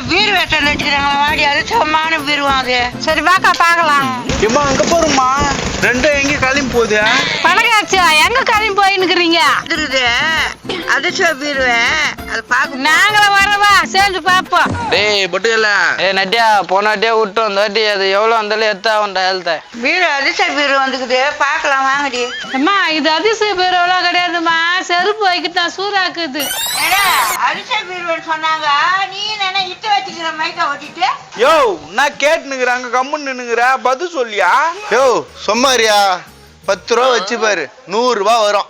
வீடு வெட்ட வச்சுக்கிறாங்களா வாடி அது சும்மான வீடுவான் அது சரி வாக்கா பாக்கலாம் இம்மா அங்க போறோம்மா ரெண்டும் எங்க கிளம்பி போகுது பணக்காட்சியா எங்க கிளம்பி போயின்னுக்குறீங்க அதிர்ஷ்ட வீடுவேன் அது பாக்க நாங்களும் வரவா சேர்ந்து பாப்போம் டேய் பட்டுல நட்டியா போனாட்டியா விட்டு வந்தாட்டி அது எவ்வளவு வந்தாலும் எத்தா உண்டா எழுத்த வீடு அதிர்ஷ்ட வீடு வந்துக்குது பாக்கலாம் வாங்கடி அம்மா இது அதிர்ஷ்ட வீடு எவ்வளவு கிடையாதுமா செருப்பு வைக்கத்தான் சூறாக்குது அதிர்ஷ்ட வீடு சொன்னாங்க நீ என்ன இட்டு வச்சுக்கிற மைக்கா ஓட்டிட்டு யோ நான் கேட்டுனுக்குறாங்க கம்முன்னு நின்னுக்குற பதில் சொல்லியா யோ சொம்மாரியா 10 ரூபா வச்சு பாரு 100 ரூபா வரும்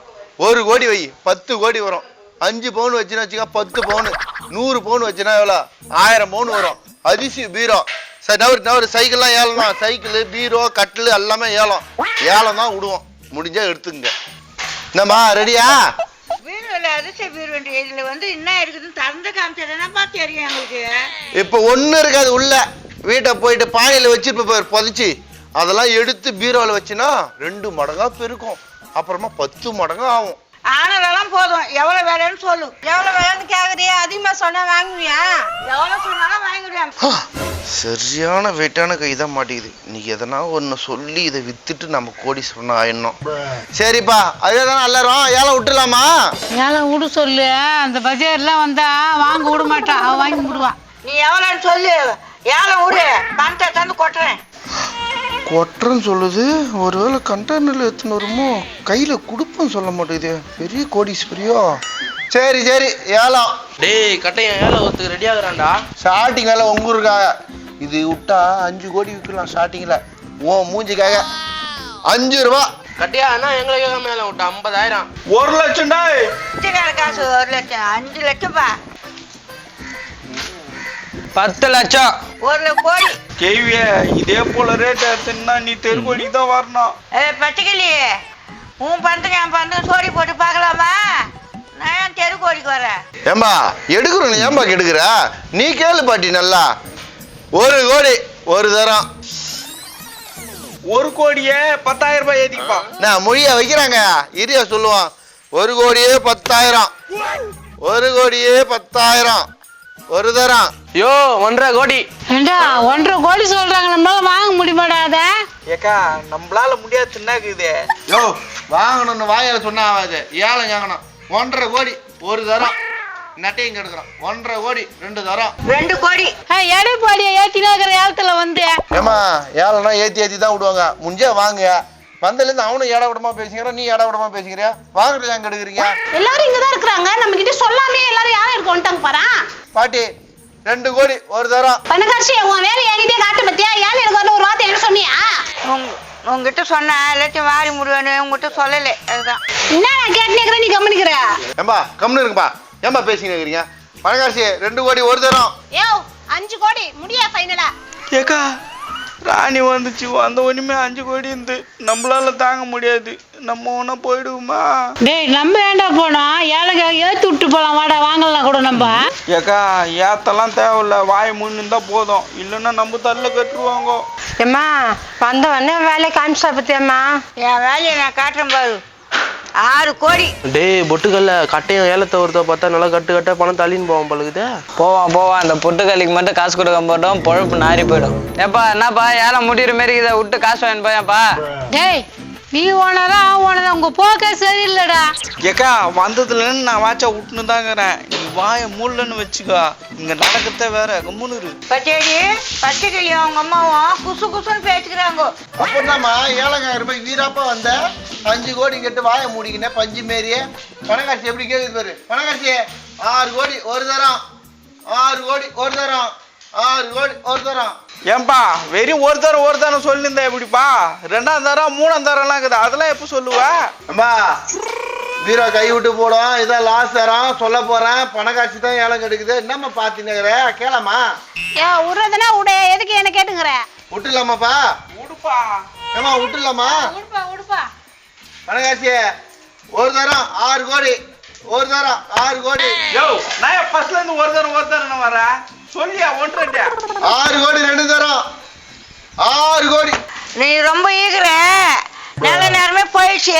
1 கோடி வை 10 கோடி வரும் 5 பவுன் வச்சுன்னா வச்சுக்க 10 பவுன் 100 பவுன் வச்சுன்னா எவ்வளோ 1000 பவுன் வரும் அதிசி பீரோ நவர் சைக்கிள்லாம் ஏழலாம் சைக்கிள் பீரோ கட்டில் எல்லாமே ஏலம் தான் விடுவோம் முடிஞ்சா எடுத்துங்க என்னம்மா ரெடியா வீடு அதிர்ஷ்ட வீடு இதுல வந்து என்ன இருக்குதுன்னு திறந்து காமிச்சா தெரியும் எங்களுக்கு இப்போ ஒன்றும் இருக்காது உள்ள வீட்டை போயிட்டு பானையில் வச்சு புதைச்சி அதெல்லாம் எடுத்து பீரோவில் வச்சுன்னா 2 மடங்கா பெருக்கும் அப்புறமா 10 மடங்கா ஆகும் ஆனதெல்லாம் போதும் எவ்வளவு வேலைன்னு சொல்லு எவ்வளவு வேலைன்னு கேக்குறியா அதிகமா சொன்னா வாங்குவியா எவ்வளவு சொன்னாலும் வாங்கிடுவியா சரியான வெயிட்டான கை தான் மாட்டேங்குது இன்னைக்கு எதனா ஒன்று சொல்லி இதை வித்துட்டு நம்ம கோடீஸ்வரன் ஆயிடணும் சரிப்பா அதே தானே எல்லாரும் ஏலம் விட்டுலாமா ஏலம் விடு சொல்லு அந்த பஜார்லாம் வந்தா வாங்க விட மாட்டா அவ வாங்கி விடுவா நீ எவ்வளோன்னு சொல்லு ஏலம் விடு பணத்தை தந்து கொட்டுறேன் கொட்டுறன்னு சொல்லுது ஒருவேளை கண்டெய்னர்ல எடுத்துன்னு வருமோ கையில கொடுப்போம் சொல்ல மாட்டேங்குது பெரிய கோடீஸ்வரியோ சரி ஏலம் டேய் கட்டையன் ஏலம் ஒருத்துக்கு ரெடி ஆகுறான்டா ஸ்டார்டிங்ல உங்குருக்காக இது விட்டா 5 கோடி விற்கலாம் ஸ்டார்டிங்ல ஓ மூஞ்சிக்காக 5 ரூபா கட்டியா அண்ணா எங்களை கேட்காம ஏலம் விட்டா 50,000 1 லட்சம் டா காசு 1 லட்சம் 5 லட்சம்ப்பா 10 லட்சம் 1 கோடி கேவிய இதே போல ரேட் எடுத்துன்னா நீ தெருக்கோடிக்கு தான் வரணும் பச்சைக்கிளி உன் பணத்துக்கு என் பணத்துக்கு சோடி போட்டு பார்க்கலாமா நான் தெருக்கோடிக்கு வரேன் ஏம்பா எடுக்கிறோம் ஏம்பா கெடுக்கிற நீ கேளு பாட்டி நல்லா 1 கோடி ஒரு தரம் 1 கோடியே 10,000 ரூபாய் ஏத்திப்பா நான் மொழியா வைக்கிறாங்க இரியா சொல்லுவான் 1 கோடியே 10,000 1 கோடியே 10,000 ஒரு தரம் யோ 1.5 கோடி ஏண்டா 1.5 கோடி சொல்றாங்க நம்மளால வாங்க முடியுமாடா அத ஏக்கா நம்மளால முடியாதுன்னா இருக்குது யோ வாங்கணும்னு வாயால சொன்னா ஆகாது ஏலம் கேட்கணும் 1.5 கோடி ஒரு தரம் நட்டையும் கெடுக்கிறோம் 1.5 கோடி 2 தரம் 2 கோடி எடை பாடிய ஏத்தினாக்கிற ஏலத்துல வந்து ஏமா ஏலம்னா ஏத்தி தான் விடுவாங்க முடிஞ்சா வாங்க வந்ததுலேருந்து அவனும் ஏட விடமா பேசிக்கிறோம் நீ ஏட விடமா பேசிக்கிறியா வாங்குறது ஏன் கெடுக்குறீங்க எல்லாரும் இங்கதான் இருக்கிறாங்க நம்ம கிட்ட சொல்லாமே எல்லாரும் யாரும் இருக்க வந்துட்டாங்க பாரு பாட்டி 2 கோடி ஒரு தரம் பணக்காட்சி உன் வேலை என்கிட்டே காட்டு பத்தியா ஏன் எனக்கு வரல ஒரு வார்த்தை என்ன சொன்னியா உங்ககிட்ட சொன்ன எல்லாத்தையும் வாரி முடிவேன்னு உங்ககிட்ட சொல்லலை அதுதான் என்ன நான் கேட்டுனேக்கிறேன் நீ கவனிக்கிற ஏம்பா கம்னு இருக்குப்பா ஏம்பா பேசிக்கிட்டு இருக்கிறீங்க பணக்காட்சி 2 கோடி ஒரு தரம் ஏ 5 கோடி முடியா ஃபைனலா ஏக்கா ராணி வந்துச்சு அந்த ஒண்ணுமே 5 கோடி இருந்து நம்மளால தாங்க முடியாது நம்ம ஒண்ணா போயிடுவோமா டேய் நம்ம ஏண்டா போனோம் ஏழைக்கு ஏத்தி விட்டு போலாம் வாடா வாங்கலாம் கூட நம்ம ஏக்கா ஏத்தெல்லாம் தேவையில்ல வாய் முன்னு தான் போதும் இல்லைன்னா நம்ம தள்ள கட்டுருவாங்க ஏம்மா வந்தவொடனே வேலையை காமிச்சா பத்தியம்மா என் வேலையை நான் காட்டுறேன் பாரு 6 கோடி டேய் பொட்டுக்கல்ல கட்டையும் ஏலத்தை ஒருத்த பார்த்தா நல்லா கட்டு பணம் தள்ளின்னு போவான் பழுகுது போவான் அந்த பொட்டுக்கல்லிக்கு மட்டும் காசு கொடுக்க மாட்டோம் பொழப்பு நாரி போயிடும் ஏப்பா என்னப்பா ஏலம் முடிகிற மாரி இதை விட்டு காசு வாங்கி போயப்பா டேய் நீ ஓனரா ஓனரா உங்க போக்கே சரியில்லடா ஏக்கா வந்ததுலன்னு நான் வாட்சா விட்டுன்னு தாங்கிறேன் நீ வாயை மூடலன்னு வச்சுக்கோ இங்க நடக்கிறத வேற கம்முன்னு பச்சேடி பச்சைக்கிளி அவங்க அம்மாவும் குசு குசுன்னு பேசிக்கிறாங்க அப்படின்னாமா 7,000 ரூபாய் வீராப்பா வந்த 5 கோடி கேட்டு வாயை மூடிக்கினேன் பஞ்சு மாரியே பணக்காட்சி எப்படி கேக்குது பாரு பணக்காட்சி 6 கோடி ஒரு தரம் 6 கோடி ஒரு தரம் 6 கோடி ஒரு தரம் ஏன்பா வெறும் ஒரு தரம் சொல்லியிருந்தா எப்படிப்பா 2ஆம் தரம் 3ஆம் தரம்லாம் இருக்குது அதெல்லாம் எப்போ சொல்லுவா அம்மா வீரா கை விட்டு போடும் இதான் லாஸ்ட் தரம் சொல்ல போறேன் பணக்காட்சி தான் ஏலம் கெடுக்குது என்னம்மா பாத்தினுங்கிற கேளாமா ஏ விடுறதுனா விடு எதுக்கு என்ன கேட்டுங்கிற விட்டுலாமாப்பா விடுப்பா ஏமா விட்டுலாமா உடுப்பா பணக்காட்சி ஒரு தரம் 6 கோடி ஒரு தரம் 6 கோடி யோ நான் ஃபர்ஸ்ட்ல இருந்து ஒரு தரம் வரேன் சொல்லியா 1.2 6 கோடி 2 தரம் 6 கோடி நீ ரொம்ப ஈகுற நல்ல நேரமே போயிடுச்சு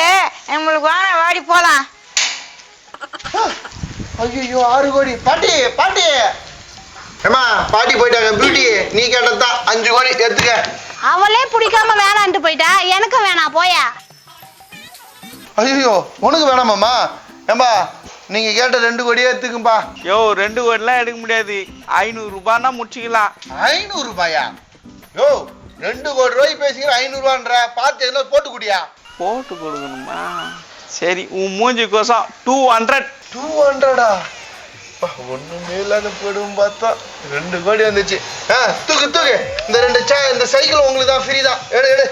நம்மளுக்கு வாங்க வாடி போலாம் ஐயோ 6 கோடி பாட்டி ஏமா பாட்டி போயிட்டாங்க பியூட்டி நீ கேட்டதான் 5 கோடி எடுத்துக்க. அவளே பிடிக்காம வேணான்ட்டு போயிட்டா எனக்கும் வேணாம் போயா. ஐயோ உனக்கு வேணாமாம்மா? ஏம்பா நீங்க கேட்ட 2 கோடியே எடுத்துக்கும்பா. யோ 2 கோடிலாம் எடுக்க முடியாது, 500 ரூபாய்னா முடிச்சுக்கலாம். 500 ரூபாயா? யோ 2 கோடி ரூபாய் பேசிக்கிற 500 ரூபான்ற பார்த்து எதுனா போட்டு குடியா. போட்டு கொடுக்கணுமா? சரி உன் மூஞ்சி கோசம் 200. 200டா? ஒண்ணுமே இல்லாத போயிடும் பார்த்தா 2 கோடி வந்துச்சு. தூக்கு தூக்கு. இந்த சைக்கிள் உங்களுக்கு தான் ஃப்ரீ தான். எடு எடு.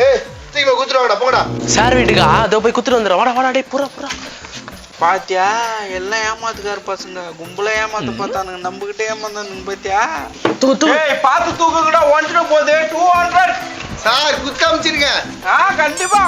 ஏய் தூக்கி போய் குத்துறாங்கடா போங்கடா. சார் வீட்டுக்கா அதோ போய் குத்துட்டு வந்துடுறேன். வாடா வாடா டேய் புறா புறா. பாத்தியா எல்லாம் ஏமாத்துக்கார பசங்க கும்பல ஏமாத்து பார்த்தானுங்க, நம்பகிட்டே ஏமாந்தானுங்க பாத்தியா. தூக்கு தூக்கு. ஏய் பார்த்து தூக்குங்கடா, ஒன்றிட போகுது. 200. சார் குத்து அமைச்சிருங்க. கண்டிப்பா.